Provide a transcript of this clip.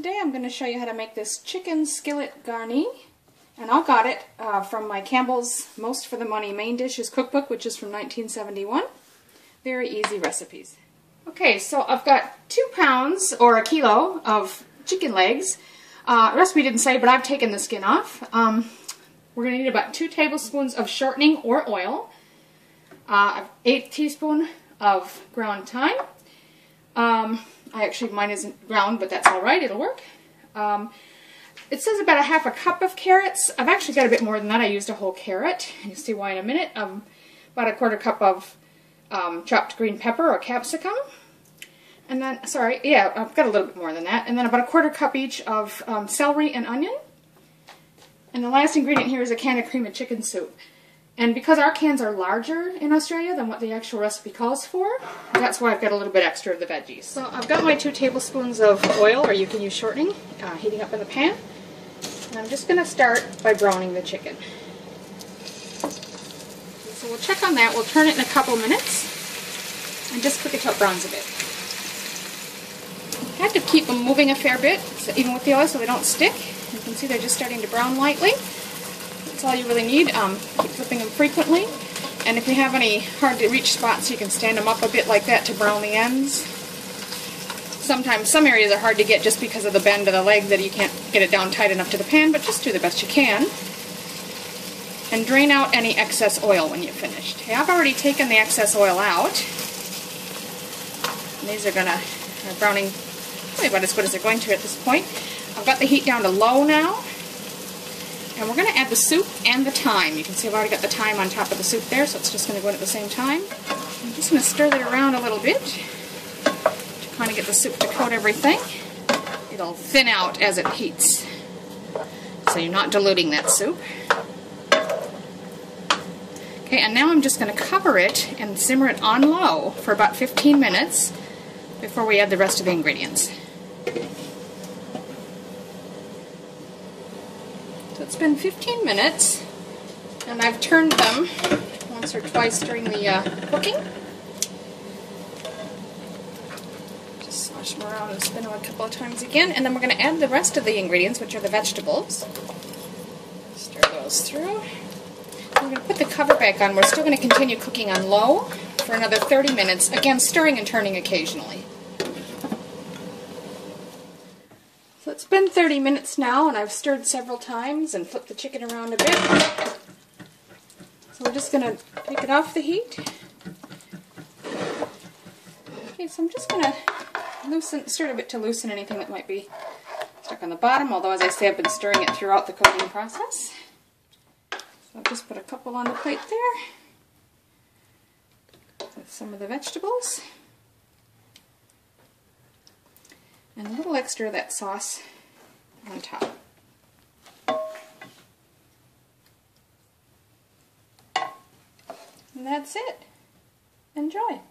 Today I'm going to show you how to make this chicken skillet garni, and I got it from my Campbell's Most for the Money main dishes cookbook, which is from 1971. Very easy recipes. Okay, so I've got 2 pounds or a kilo of chicken legs. The recipe didn't say, but I've taken the skin off. We're going to need about 2 tablespoons of shortening or oil, 1/8 teaspoon of ground thyme. Mine isn't ground, but that's alright, it'll work. It says about 1/2 cup of carrots. I've actually got a bit more than that. I used a whole carrot, and you'll see why in a minute. About 1/4 cup of chopped green pepper or capsicum. And then, I've got a little bit more than that. And then about 1/4 cup each of celery and onion. And the last ingredient here is a can of cream of chicken soup. And because our cans are larger in Australia than what the actual recipe calls for, that's why I've got a little bit extra of the veggies. So I've got my 2 tablespoons of oil, or you can use shortening, heating up in the pan. And I'm just going to start by browning the chicken. So we'll check on that. We'll turn it in a couple minutes and just cook it till it browns a bit. I have to keep them moving a fair bit, even with the oil, so they don't stick. You can see they're just starting to brown lightly. That's all you really need. Keep flipping them frequently. And if you have any hard to reach spots, you can stand them up a bit like that to brown the ends. Sometimes some areas are hard to get just because of the bend of the leg that you can't get it down tight enough to the pan, but just do the best you can. And drain out any excess oil when you've finished. Okay, I've already taken the excess oil out. And these are browning probably about as good as they're going to at this point. I've got the heat down to low now. And we're going to add the soup and the thyme. You can see I've already got the thyme on top of the soup there, so it's just going to go in at the same time. I'm just going to stir that around a little bit to kind of get the soup to coat everything. It'll thin out as it heats, so you're not diluting that soup. Okay, and now I'm just going to cover it and simmer it on low for about 15 minutes before we add the rest of the ingredients. So it's been 15 minutes, and I've turned them once or twice during the cooking. Just slosh them around and spin them a couple of times again, and then we're going to add the rest of the ingredients, which are the vegetables. Stir those through. We're going to put the cover back on. We're still going to continue cooking on low for another 30 minutes, again stirring and turning occasionally. So it's been 30 minutes now, and I've stirred several times and flipped the chicken around a bit. So we're just going to take it off the heat. Okay, so I'm just going to stir it a bit to loosen anything that might be stuck on the bottom, although as I say I've been stirring it throughout the cooking process. So I'll just put a couple on the plate there with some of the vegetables. And a little extra of that sauce on top. And that's it. Enjoy.